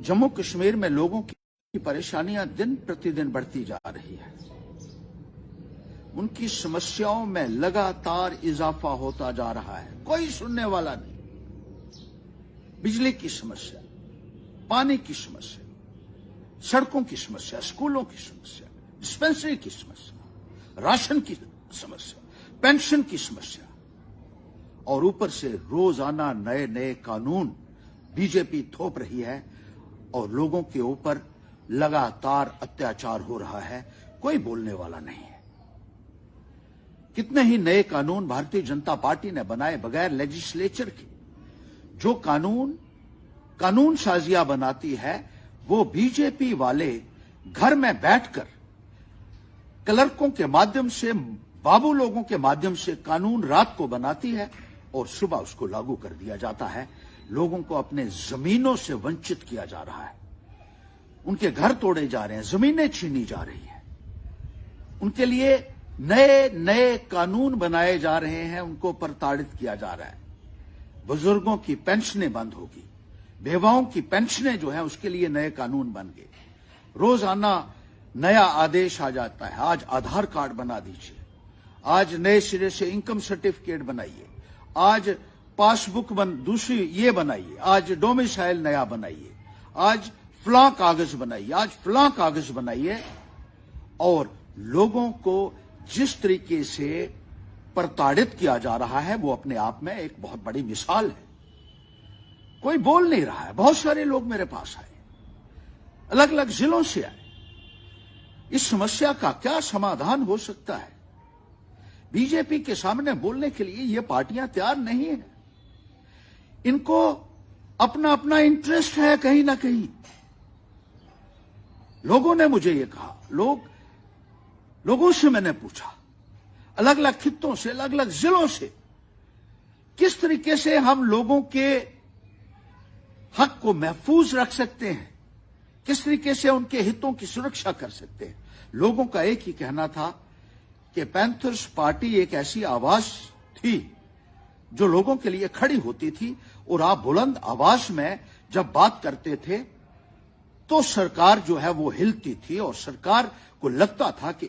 जम्मू कश्मीर में लोगों की परेशानियां दिन प्रतिदिन बढ़ती जा रही है। उनकी समस्याओं में लगातार इजाफा होता जा रहा है, कोई सुनने वाला नहीं। बिजली की समस्या, पानी की समस्या, सड़कों की समस्या, स्कूलों की समस्या, डिस्पेंसरी की समस्या, राशन की समस्या, पेंशन की समस्या, और ऊपर से रोजाना नए नए कानून बीजेपी थोप रही है और लोगों के ऊपर लगातार अत्याचार हो रहा है। कोई बोलने वाला नहीं है। कितने ही नए कानून भारतीय जनता पार्टी ने बनाए बगैर लेजिस्लेचर के। जो कानून साजियां बनाती है वो बीजेपी वाले घर में बैठकर क्लर्कों के माध्यम से, बाबू लोगों के माध्यम से कानून रात को बनाती है और सुबह उसको लागू कर दिया जाता है। लोगों को अपने जमीनों से वंचित किया जा रहा है, उनके घर तोड़े जा रहे हैं, जमीनें छीनी जा रही है, उनके लिए नए नए कानून बनाए जा रहे हैं, उनको प्रताड़ित किया जा रहा है। बुजुर्गों की पेंशनें बंद होगी, बेवाओं की पेंशनें जो है उसके लिए नए कानून बन गए। रोजाना नया आदेश आ जाता है, आज आधार कार्ड बना दीजिए, आज नए सिरे से इनकम सर्टिफिकेट बनाइए, आज पासबुक दूसरी ये बनाइए, आज डोमिसाइल नया बनाइए, आज फलां कागज बनाइए, आज फलां कागज बनाइए। और लोगों को जिस तरीके से प्रताड़ित किया जा रहा है वो अपने आप में एक बहुत बड़ी मिसाल है। कोई बोल नहीं रहा है। बहुत सारे लोग मेरे पास आए, अलग अलग जिलों से आए। इस समस्या का क्या समाधान हो सकता है? बीजेपी के सामने बोलने के लिए ये पार्टियां तैयार नहीं है। इनको अपना अपना इंटरेस्ट है कहीं ना कहीं। लोगों ने मुझे ये कहा, लोगों से मैंने पूछा, अलग अलग खित्तों से, अलग अलग जिलों से, किस तरीके से हम लोगों के हक को महफूज रख सकते हैं, किस तरीके से उनके हितों की सुरक्षा कर सकते हैं। लोगों का एक ही कहना था कि पैंथर्स पार्टी एक ऐसी आवाज थी जो लोगों के लिए खड़ी होती थी, और आप बुलंद आवाज में जब बात करते थे तो सरकार जो है वो हिलती थी, और सरकार को लगता था कि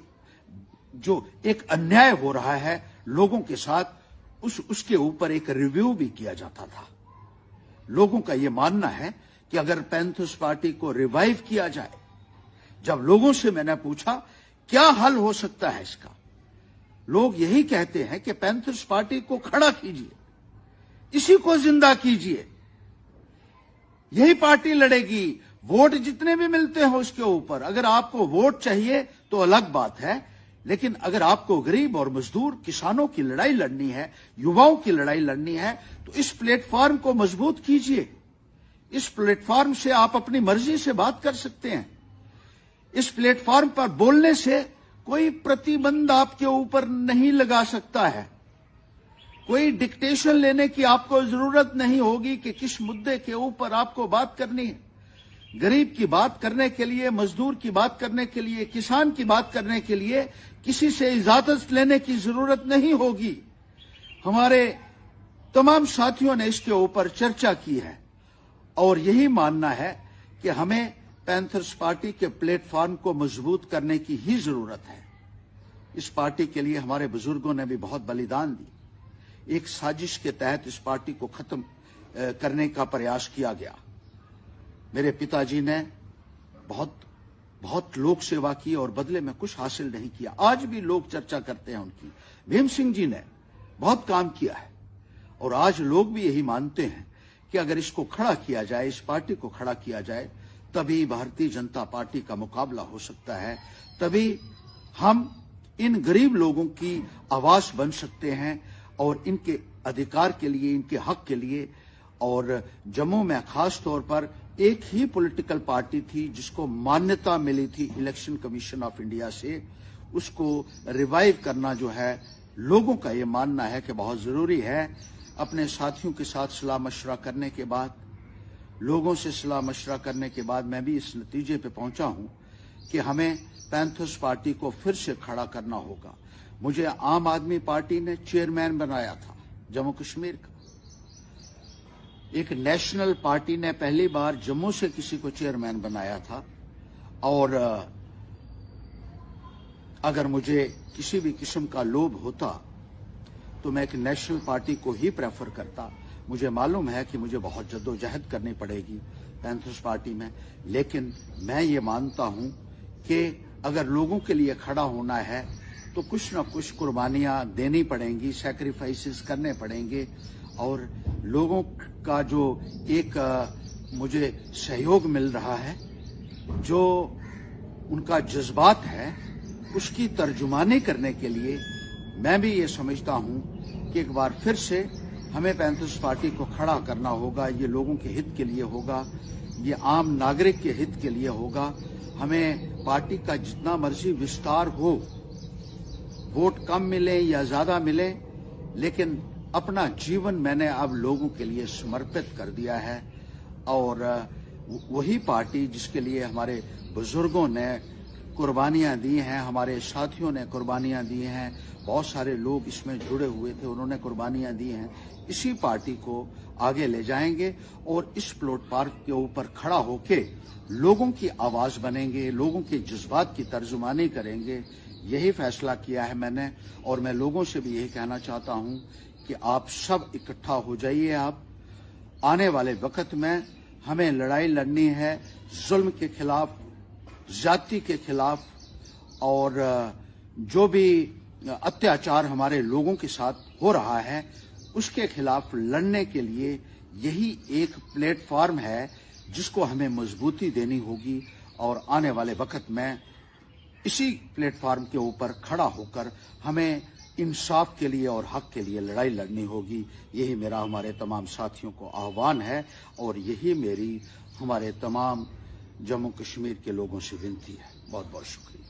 जो एक अन्याय हो रहा है लोगों के साथ, उसके ऊपर एक रिव्यू भी किया जाता था। लोगों का यह मानना है कि अगर पैंथर्स पार्टी को रिवाइव किया जाए, जब लोगों से मैंने पूछा क्या हल हो सकता है इसका, लोग यही कहते हैं कि पैंथर्स पार्टी को खड़ा कीजिए, इसी को जिंदा कीजिए, यही पार्टी लड़ेगी, वोट जितने भी मिलते हैं उसके ऊपर। अगर आपको वोट चाहिए तो अलग बात है, लेकिन अगर आपको गरीब और मजदूर किसानों की लड़ाई लड़नी है, युवाओं की लड़ाई लड़नी है, तो इस प्लेटफॉर्म को मजबूत कीजिए। इस प्लेटफॉर्म से आप अपनी मर्जी से बात कर सकते हैं। इस प्लेटफॉर्म पर बोलने से कोई प्रतिबंध आपके ऊपर नहीं लगा सकता है। कोई डिक्टेशन लेने की आपको जरूरत नहीं होगी कि किस मुद्दे के ऊपर आपको बात करनी है। गरीब की बात करने के लिए, मजदूर की बात करने के लिए, किसान की बात करने के लिए किसी से इजाजत लेने की जरूरत नहीं होगी। हमारे तमाम साथियों ने इसके ऊपर चर्चा की है और यही मानना है कि हमें पैंथर्स पार्टी के प्लेटफॉर्म को मजबूत करने की ही जरूरत है। इस पार्टी के लिए हमारे बुजुर्गों ने भी बहुत बलिदान दी। एक साजिश के तहत इस पार्टी को खत्म करने का प्रयास किया गया। मेरे पिताजी ने बहुत लोक सेवा की और बदले में कुछ हासिल नहीं किया। आज भी लोग चर्चा करते हैं उनकी। भीम सिंह जी ने बहुत काम किया है और आज लोग भी यही मानते हैं कि अगर इसको खड़ा किया जाए, इस पार्टी को खड़ा किया जाए, तभी भारतीय जनता पार्टी का मुकाबला हो सकता है, तभी हम इन गरीब लोगों की आवाज बन सकते हैं और इनके अधिकार के लिए, इनके हक के लिए। और जम्मू में खास तौर पर एक ही पॉलिटिकल पार्टी थी जिसको मान्यता मिली थी इलेक्शन कमीशन ऑफ इंडिया से, उसको रिवाइव करना जो है लोगों का ये मानना है कि बहुत जरूरी है। अपने साथियों के साथ सलाह मशवरा करने के बाद, लोगों से सलाह मशवरा करने के बाद मैं भी इस नतीजे पे पहुंचा हूं कि हमें पैंथर्स पार्टी को फिर से खड़ा करना होगा। मुझे आम आदमी पार्टी ने चेयरमैन बनाया था जम्मू कश्मीर का। एक नेशनल पार्टी ने पहली बार जम्मू से किसी को चेयरमैन बनाया था और अगर मुझे किसी भी किस्म का लोभ होता तो मैं एक नेशनल पार्टी को ही प्रेफर करता। मुझे मालूम है कि मुझे बहुत जद्दोजहद करनी पड़ेगी पैंथर्स पार्टी में, लेकिन मैं ये मानता हूं कि अगर लोगों के लिए खड़ा होना है तो कुछ न कुछ कुर्बानियां देनी पड़ेंगी, सैक्रिफाइसेस करने पड़ेंगे। और लोगों का जो एक मुझे सहयोग मिल रहा है, जो उनका जज्बात है, उसकी तर्जुमानी करने के लिए मैं भी ये समझता हूं कि एक बार फिर से हमें पैंथर्स पार्टी को खड़ा करना होगा। ये लोगों के हित के लिए होगा, ये आम नागरिक के हित के लिए होगा। हमें पार्टी का जितना मर्जी विस्तार हो, वोट कम मिले या ज्यादा मिले, लेकिन अपना जीवन मैंने अब लोगों के लिए समर्पित कर दिया है। और वही पार्टी जिसके लिए हमारे बुजुर्गों ने कुर्बानियां दी हैं, हमारे साथियों ने कुर्बानियां दी हैं, बहुत सारे लोग इसमें जुड़े हुए थे, उन्होंने कुर्बानियां दी हैं, इसी पार्टी को आगे ले जाएंगे और इस प्लेटफॉर्म के ऊपर खड़ा होके लोगों की आवाज बनेंगे, लोगों के जज्बात की तर्जुमानी करेंगे। यही फैसला किया है मैंने और मैं लोगों से भी यही कहना चाहता हूं कि आप सब इकट्ठा हो जाइए। आप आने वाले वक्त में हमें लड़ाई लड़नी है जुल्म के खिलाफ, जाति के खिलाफ, और जो भी अत्याचार हमारे लोगों के साथ हो रहा है उसके खिलाफ लड़ने के लिए यही एक प्लेटफॉर्म है जिसको हमें मजबूती देनी होगी। और आने वाले वक्त में इसी प्लेटफॉर्म के ऊपर खड़ा होकर हमें इंसाफ के लिए और हक के लिए लड़ाई लड़नी होगी। यही मेरा हमारे तमाम साथियों को आह्वान है और यही मेरी हमारे तमाम जम्मू कश्मीर के लोगों से विनती है। बहुत बहुत शुक्रिया।